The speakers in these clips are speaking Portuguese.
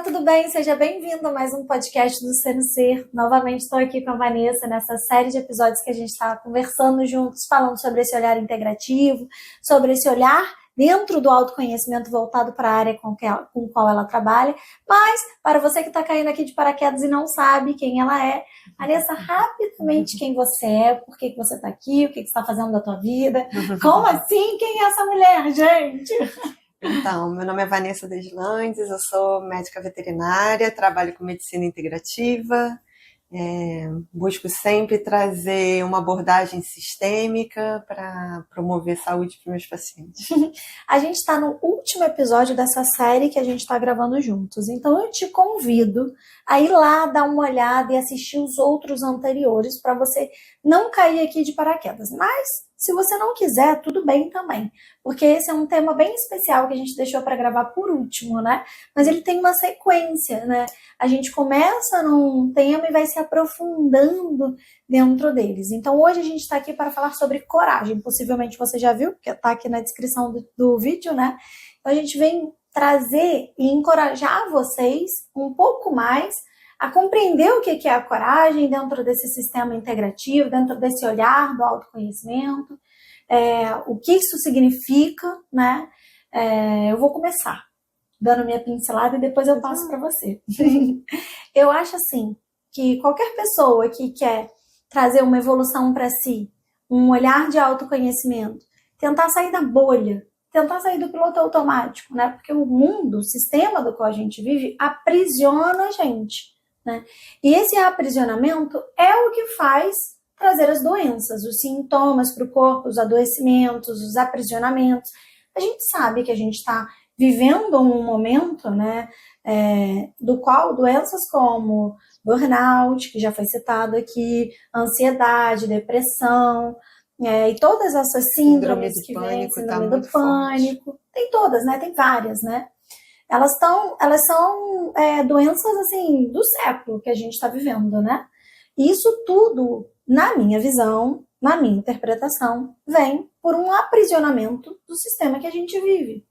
tudo bem? Seja bem-vindo a mais um podcast do Ser no Ser. Novamente estou aqui com a Vanessa nessa série de episódios que a gente está conversando juntos, falando sobre esse olhar integrativo, sobre esse olhar dentro do autoconhecimento voltado para a área com qual ela trabalha. Mas, para você que está caindo aqui de paraquedas e não sabe quem ela é, Vanessa, rapidamente quem você é, por que você está aqui, o que você está fazendo da tua vida. Como assim? Quem é essa mulher, gente? Então, meu nome é Vanessa Deslandes, eu sou médica veterinária, trabalho com medicina integrativa, busco sempre trazer uma abordagem sistêmica para promover saúde para os meus pacientes. A gente está no último episódio dessa série que a gente está gravando juntos, então eu te convido a ir lá dar uma olhada e assistir os outros anteriores para você não cair aqui de paraquedas, mas se você não quiser, tudo bem também, porque esse é um tema bem especial que a gente deixou para gravar por último, né? Mas ele tem uma sequência, né? A gente começa num tema e vai se aprofundando dentro deles. Então hoje a gente está aqui para falar sobre coragem, possivelmente você já viu, porque está aqui na descrição do vídeo, né? Então a gente vem trazer e encorajar vocês um pouco mais a compreender o que é a coragem dentro desse sistema integrativo, dentro desse olhar do autoconhecimento, o que isso significa, né? Eu vou começar dando minha pincelada e depois eu passo para você. Eu acho assim, que qualquer pessoa que quer trazer uma evolução para si, um olhar de autoconhecimento, tentar sair da bolha, tentar sair do piloto automático, né? Porque o mundo, o sistema do qual a gente vive, aprisiona a gente, né? E esse aprisionamento é o que faz trazer as doenças, os sintomas para o corpo, os adoecimentos, os aprisionamentos. A gente sabe que a gente está vivendo um momento, né, do qual doenças como burnout, que já foi citado aqui, ansiedade, depressão, e todas essas síndromes que vêm, síndrome do pânico, tem todas, né, tem várias, né? Elas são doenças, assim, do século que a gente está vivendo, né? E isso tudo, na minha visão, na minha interpretação, vem por um aprisionamento do sistema que a gente vive.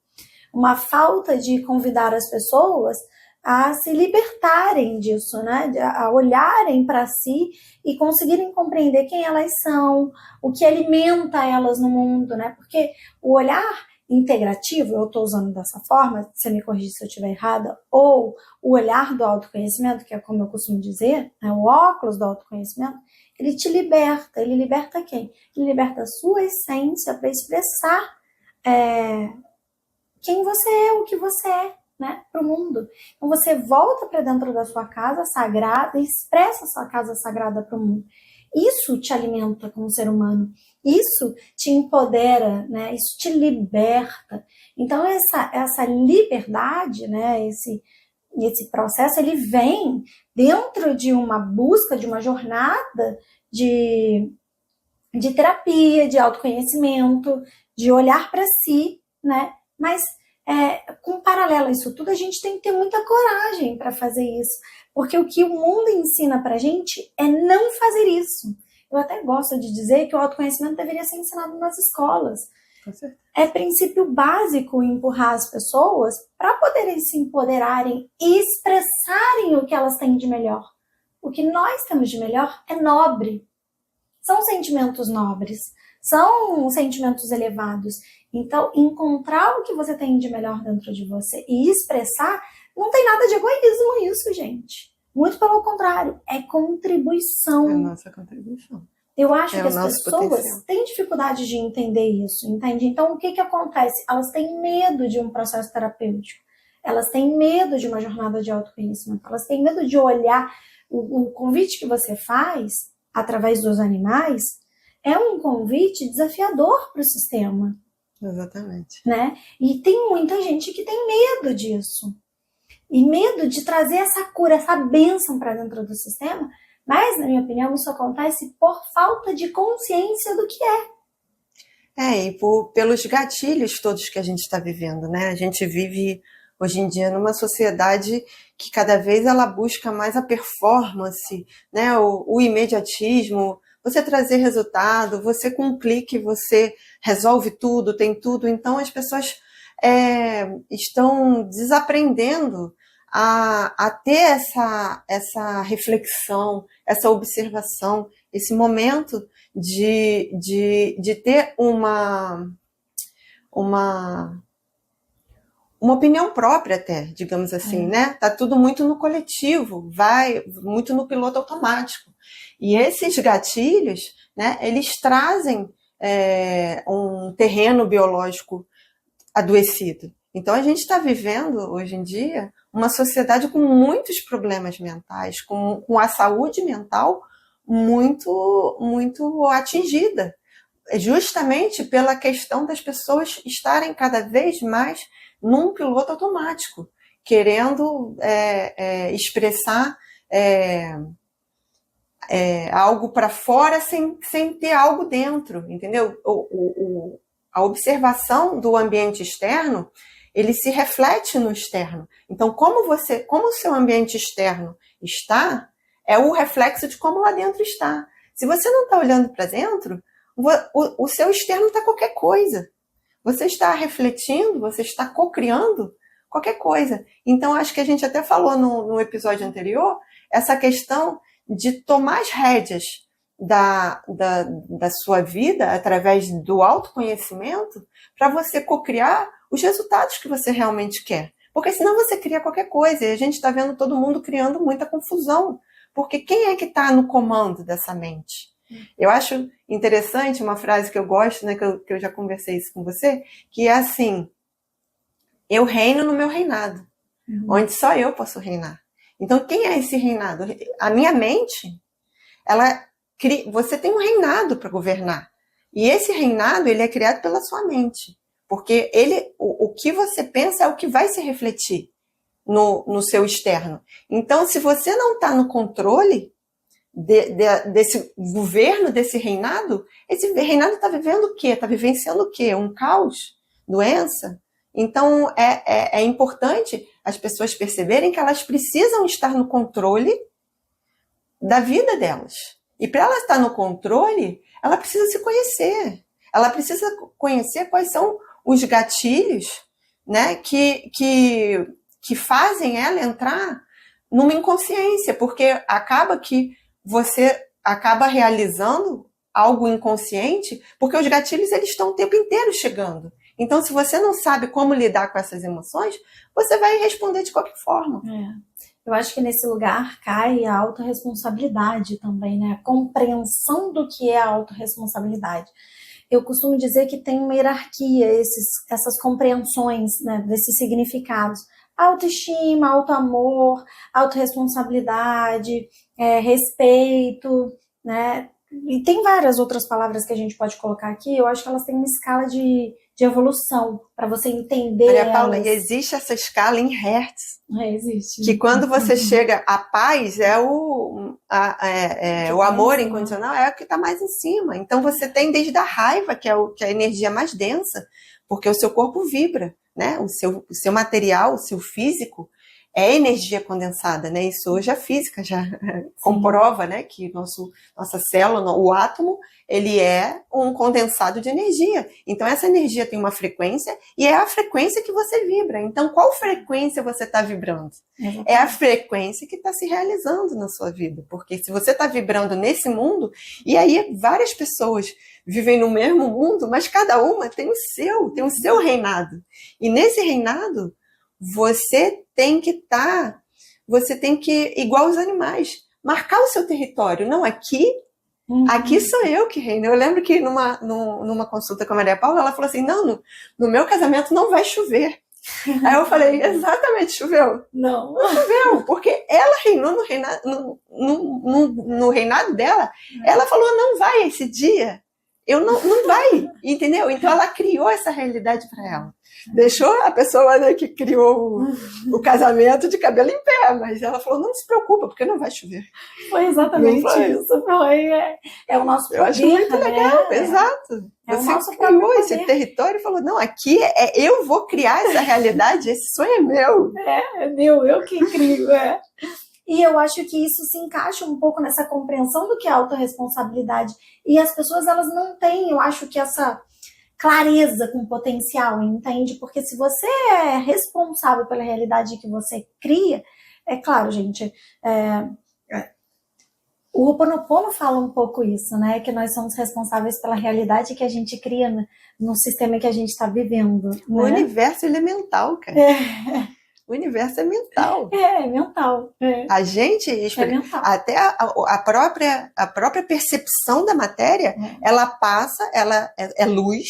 Uma falta de convidar as pessoas a se libertarem disso, né? A olharem para si e conseguirem compreender quem elas são, o que alimenta elas no mundo, né? Porque o olhar integrativo, eu estou usando dessa forma, você me corrige se eu estiver errada, ou o olhar do autoconhecimento, que é como eu costumo dizer, né, o óculos do autoconhecimento, ele te liberta. Ele liberta quem? Ele liberta a sua essência para expressar quem você é, o que você é, né, para o mundo. Então você volta para dentro da sua casa sagrada e expressa a sua casa sagrada para o mundo. Isso te alimenta como ser humano, isso te empodera, né? Isso te liberta. Então essa liberdade, né? Esse processo, ele vem dentro de uma busca, de uma jornada de terapia, de autoconhecimento, de olhar para si, né? Mas com paralelo a isso tudo, a gente tem que ter muita coragem para fazer isso, porque o que o mundo ensina para a gente é não fazer isso. Eu até gosto de dizer que o autoconhecimento deveria ser ensinado nas escolas. É princípio básico empurrar as pessoas para poderem se empoderarem e expressarem o que elas têm de melhor. O que nós temos de melhor é nobre. São sentimentos nobres, são sentimentos elevados. Então, encontrar o que você tem de melhor dentro de você e expressar, não tem nada de egoísmo isso, gente. Muito pelo contrário, é contribuição. É a nossa contribuição. Eu acho que as pessoas potencial. têm dificuldade de entender isso, entende? Então, o que acontece? Elas têm medo de um processo terapêutico. Elas têm medo de uma jornada de autoconhecimento. Elas têm medo de olhar. O convite que você faz, através dos animais, é um convite desafiador para o sistema. Exatamente. Né? E tem muita gente que tem medo disso. E medo de trazer essa cura, essa bênção para dentro do sistema, mas, na minha opinião, isso acontece por falta de consciência do que é. E pelos gatilhos todos que a gente está vivendo, né? A gente vive, hoje em dia, numa sociedade que cada vez ela busca mais a performance, né? O imediatismo, você trazer resultado, você com um clique, você resolve tudo, tem tudo. Então, as pessoas estão desaprendendo a ter essa reflexão, essa observação, esse momento de ter uma opinião própria até, digamos assim, né? Tá tudo muito no coletivo, vai muito no piloto automático. E esses gatilhos, né, eles trazem um terreno biológico adoecido. Então a gente está vivendo, hoje em dia, uma sociedade com muitos problemas mentais, com a saúde mental muito, muito atingida, justamente pela questão das pessoas estarem cada vez mais num piloto automático, querendo expressar algo para fora sem ter algo dentro, entendeu? A observação do ambiente externo, ele se reflete no externo. Então, como o seu ambiente externo está, é o reflexo de como lá dentro está. Se você não está olhando para dentro, o seu externo está qualquer coisa. Você está refletindo, você está cocriando qualquer coisa. Então, acho que a gente até falou no episódio anterior, essa questão de tomar as rédeas da sua vida através do autoconhecimento para você cocriar os resultados que você realmente quer. Porque senão você cria qualquer coisa e a gente está vendo todo mundo criando muita confusão. Porque quem é que está no comando dessa mente? Eu acho interessante uma frase que eu gosto, né, que eu já conversei isso com você, que é assim: eu reino no meu reinado, onde só eu posso reinar. Então, quem é esse reinado? A minha mente, você tem um reinado para governar. E esse reinado, ele é criado pela sua mente. Porque o que você pensa é o que vai se refletir no seu externo. Então, se você não está no controle desse governo, desse reinado, esse reinado está vivendo o quê? Está vivenciando o quê? Um caos? Doença? Então, é importante as pessoas perceberem que elas precisam estar no controle da vida delas. E para ela estar no controle, ela precisa se conhecer. Ela precisa conhecer quais são os gatilhos, né, que fazem ela entrar numa inconsciência, porque acaba que você acaba realizando algo inconsciente, porque os gatilhos eles estão o tempo inteiro chegando. Então, se você não sabe como lidar com essas emoções, você vai responder de qualquer forma. Eu acho que nesse lugar cai a autorresponsabilidade também, né? A compreensão do que é a autorresponsabilidade. Eu costumo dizer que tem uma hierarquia, essas compreensões, né, desses significados. Autoestima, autoamor, autorresponsabilidade, respeito, né? E tem várias outras palavras que a gente pode colocar aqui. Eu acho que elas têm uma escala de evolução para você entender. Maria Paula, e existe essa escala em Hertz. Existe. Que quando você chega à paz, o amor incondicional é o que está mais em cima. Então você tem desde a raiva, que é a energia mais densa, porque o seu corpo vibra, né? O seu material, o seu físico é energia condensada, né? Isso hoje a física já comprova, né? Que nossa célula, o átomo, ele é um condensado de energia. Então essa energia tem uma frequência e é a frequência que você vibra. Então qual frequência você está vibrando? É a frequência que está se realizando na sua vida. Porque se você está vibrando nesse mundo, e aí várias pessoas vivem no mesmo mundo, mas cada uma tem o seu reinado. E nesse reinado, você tem que igual os animais, marcar o seu território. Não, aqui sou eu que reino. Eu lembro que numa consulta com a Maria Paula, ela falou assim, não, no meu casamento não vai chover. Aí eu falei, exatamente, choveu? Não choveu, porque ela reinou no reinado dela. Ela falou, não vai esse dia. Não vai, entendeu? Então ela criou essa realidade para ela. Deixou a pessoa, né, que criou o casamento de cabelo em pé, mas ela falou, não se preocupa, porque não vai chover. Foi exatamente isso. É o nosso poder. Eu acho muito legal, exato. Você criou esse território e falou, não, aqui eu vou criar essa realidade, esse sonho é meu. É meu, eu que crio, E eu acho que isso se encaixa um pouco nessa compreensão do que é autorresponsabilidade. E as pessoas, elas não têm, eu acho que clareza com potencial, entende? Porque se você é responsável pela realidade que você cria, é claro, gente, o Ho'oponopono fala um pouco isso, né? Que nós somos responsáveis pela realidade que a gente cria no sistema que a gente está vivendo. O né? universo ele é mental, cara. O universo é mental. É mental. A gente, mental. até a própria percepção da matéria, ela passa, ela é luz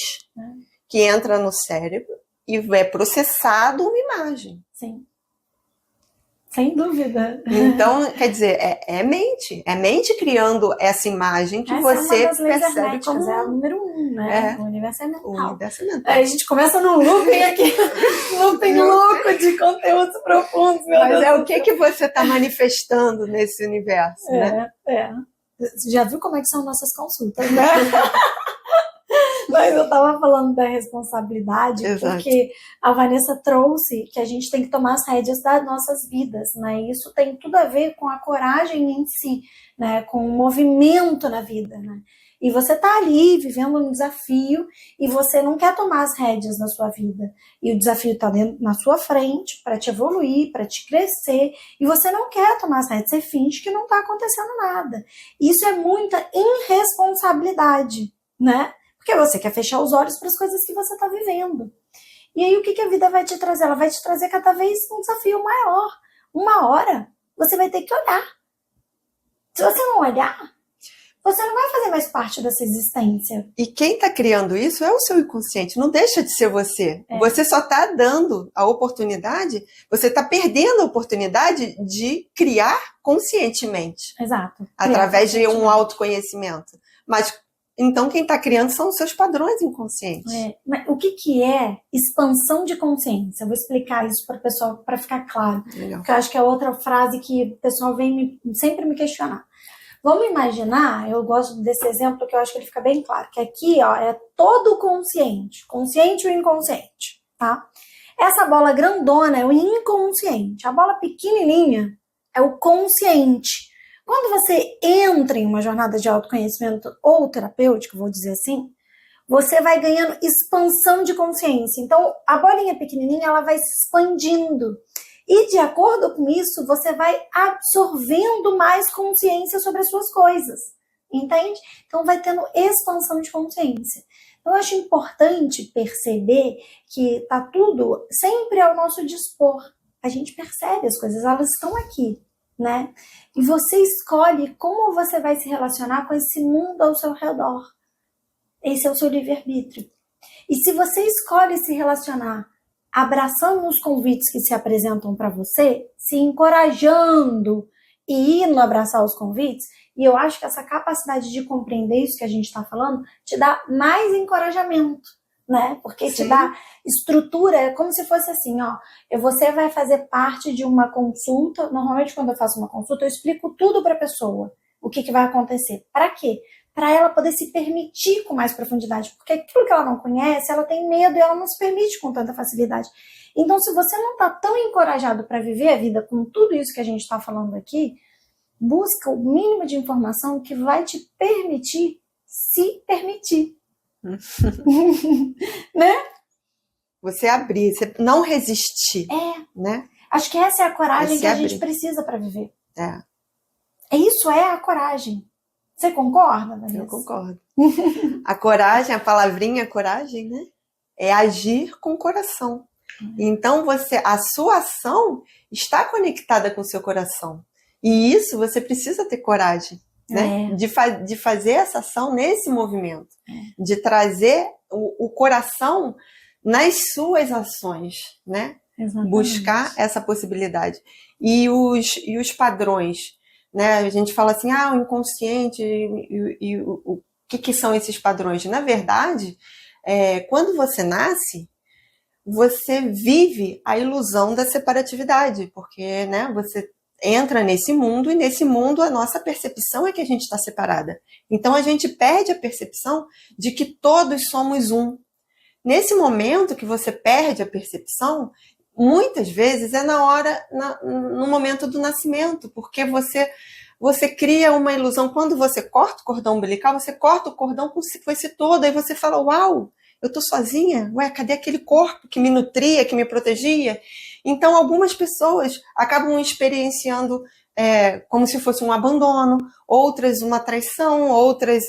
que entra no cérebro e é processado uma imagem. Sim. Sem dúvida. Então, quer dizer, é mente criando essa imagem que você percebe como... É a número 1, né? O universo é mental. O universo é mental. Aí a gente começa num looping aqui, looping louco de conteúdos profundos. Mas é o que você está manifestando nesse universo, né? Você já viu como é que são nossas consultas, né? Mas eu estava falando da responsabilidade, porque a Vanessa trouxe que a gente tem que tomar as rédeas das nossas vidas, né? E isso tem tudo a ver com a coragem em si, né? Com o movimento na vida, né? E você tá ali vivendo um desafio e você não quer tomar as rédeas da sua vida. E o desafio está na sua frente para te evoluir, para te crescer. E você não quer tomar as rédeas, você finge que não está acontecendo nada. Isso é muita irresponsabilidade, né? Porque você quer fechar os olhos para as coisas que você está vivendo. E aí o que a vida vai te trazer? Ela vai te trazer cada vez um desafio maior. Uma hora você vai ter que olhar. Se você não olhar, você não vai fazer mais parte dessa existência. E quem está criando isso é o seu inconsciente, não deixa de ser você. Você só está dando a oportunidade, você está perdendo a oportunidade de criar conscientemente. Exato. Através de um autoconhecimento. Mas então, quem está criando são os seus padrões inconscientes. Mas o que é expansão de consciência? Eu vou explicar isso para o pessoal, para ficar claro. Legal. Porque eu acho que é outra frase que o pessoal vem sempre me questionar. Vamos imaginar, eu gosto desse exemplo que eu acho que ele fica bem claro, que aqui ó, é todo o consciente e o inconsciente, tá? Essa bola grandona é o inconsciente, a bola pequenininha é o consciente. Quando você entra em uma jornada de autoconhecimento ou terapêutico, vou dizer assim, você vai ganhando expansão de consciência. Então, a bolinha pequenininha, ela vai se expandindo. E, de acordo com isso, você vai absorvendo mais consciência sobre as suas coisas. Entende? Então, vai tendo expansão de consciência. Então, eu acho importante perceber que tá tudo sempre ao nosso dispor. A gente percebe as coisas, elas estão aqui. Né? E você escolhe como você vai se relacionar com esse mundo ao seu redor. Esse é o seu livre-arbítrio. E se você escolhe se relacionar abraçando os convites que se apresentam para você, se encorajando e indo abraçar os convites, e eu acho que essa capacidade de compreender isso que a gente está falando te dá mais encorajamento. Né? Porque te dá estrutura, é como se fosse assim, ó, você vai fazer parte de uma consulta. Normalmente quando eu faço uma consulta eu explico tudo para a pessoa, o que vai acontecer. Para quê? Para ela poder se permitir com mais profundidade, porque aquilo que ela não conhece, ela tem medo e ela não se permite com tanta facilidade. Então, se você não está tão encorajado para viver a vida com tudo isso que a gente está falando aqui, busca o mínimo de informação que vai te permitir se permitir. Né? Você abrir, você não resistir. Né? Acho que essa é a coragem que a gente precisa para viver. Isso é a coragem. Você concorda, Vanessa? Eu concordo. A coragem, a palavrinha coragem, né? É agir com o coração. Então, a sua ação está conectada com o seu coração. E isso você precisa ter coragem. Né? De fazer essa ação nesse movimento, de trazer o coração nas suas ações, né? Buscar essa possibilidade. E os padrões, né? A gente fala assim, o inconsciente e o que são esses padrões? Na verdade, quando você nasce, você vive a ilusão da separatividade, porque, né, você entra nesse mundo, e nesse mundo a nossa percepção é que a gente está separada. Então a gente perde a percepção de que todos somos um. Nesse momento que você perde a percepção, muitas vezes é no momento do nascimento, porque você cria uma ilusão. Quando você corta o cordão umbilical, você corta o cordão como se fosse todo, aí você fala, uau, Eu tô sozinha? Ué, cadê aquele corpo que me nutria, que me protegia? Então, algumas pessoas acabam experienciando como se fosse um abandono, outras uma traição, outras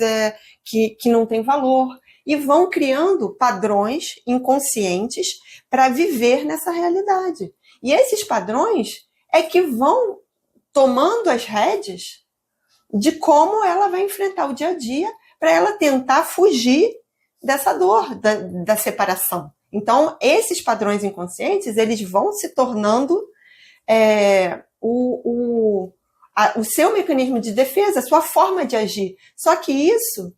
que não tem valor, e vão criando padrões inconscientes para viver nessa realidade. E esses padrões é que vão tomando as rédeas de como ela vai enfrentar o dia a dia para ela tentar fugir dessa dor, da separação. Então, esses padrões inconscientes, eles vão se tornando o seu mecanismo de defesa, a sua forma de agir. Só que isso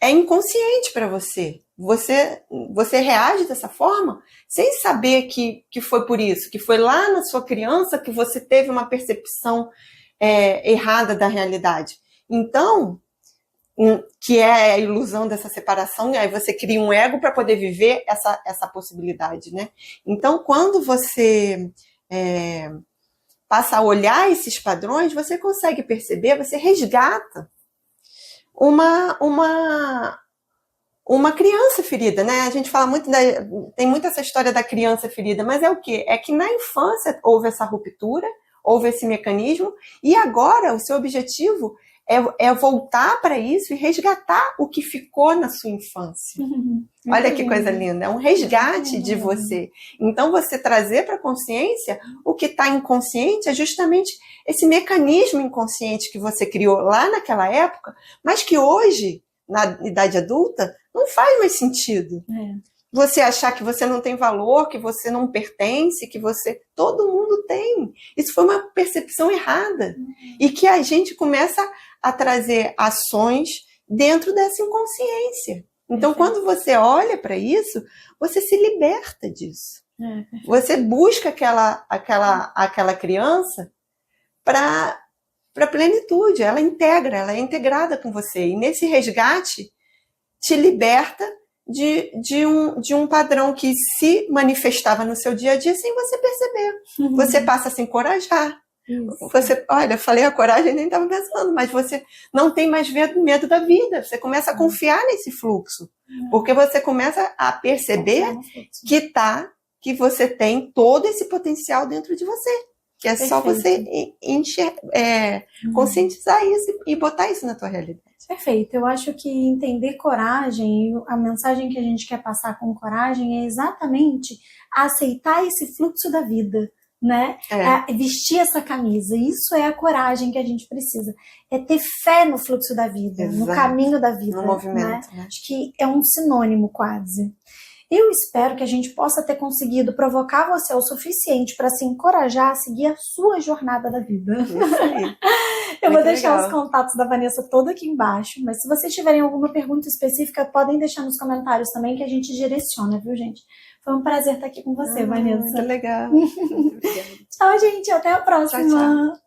é inconsciente para você. Você reage dessa forma sem saber que foi por isso, que foi lá na sua criança que você teve uma percepção errada da realidade. Então, que é a ilusão dessa separação, e aí você cria um ego para poder viver essa possibilidade, né? Então, quando você passa a olhar esses padrões, você consegue perceber, você resgata uma criança ferida, né? A gente fala muito, tem muito essa história da criança ferida, mas é o quê? É que na infância houve essa ruptura, houve esse mecanismo, e agora o seu objetivo é voltar para isso e resgatar o que ficou na sua infância. Olha que coisa linda, é um resgate de você. Então, você trazer para a consciência o que está inconsciente é justamente esse mecanismo inconsciente que você criou lá naquela época, mas que hoje, na idade adulta, não faz mais sentido. Você achar que você não tem valor, que você não pertence, que você... Todo mundo tem. Isso foi uma percepção errada. E que a gente começa a trazer ações dentro dessa inconsciência. Então, quando você olha para isso, você se liberta disso. Você busca aquela criança para a plenitude. Ela é integrada com você. E nesse resgate, te liberta de um padrão que se manifestava no seu dia a dia sem você perceber. Você passa a se encorajar. Olha, eu falei a coragem, nem estava pensando, mas você não tem mais medo da vida. Você começa a confiar nesse fluxo. Porque você começa a perceber que você tem todo esse potencial dentro de você. Que é só você conscientizar isso e botar isso na tua realidade. Perfeito. Eu acho que entender coragem, a mensagem que a gente quer passar com coragem é exatamente aceitar esse fluxo da vida, né? Vestir essa camisa. Isso é a coragem que a gente precisa. É ter fé no fluxo da vida, no caminho da vida. No movimento. Né? Acho que é um sinônimo quase. Eu espero que a gente possa ter conseguido provocar você o suficiente para se encorajar a seguir a sua jornada da vida. Isso aí. Eu vou deixar os contatos da Vanessa todo aqui embaixo, mas se vocês tiverem alguma pergunta específica, podem deixar nos comentários também, que a gente direciona, viu, gente? Foi um prazer estar aqui com você, Vanessa. Muito legal. Tchau, gente. Até a próxima. Tchau, tchau.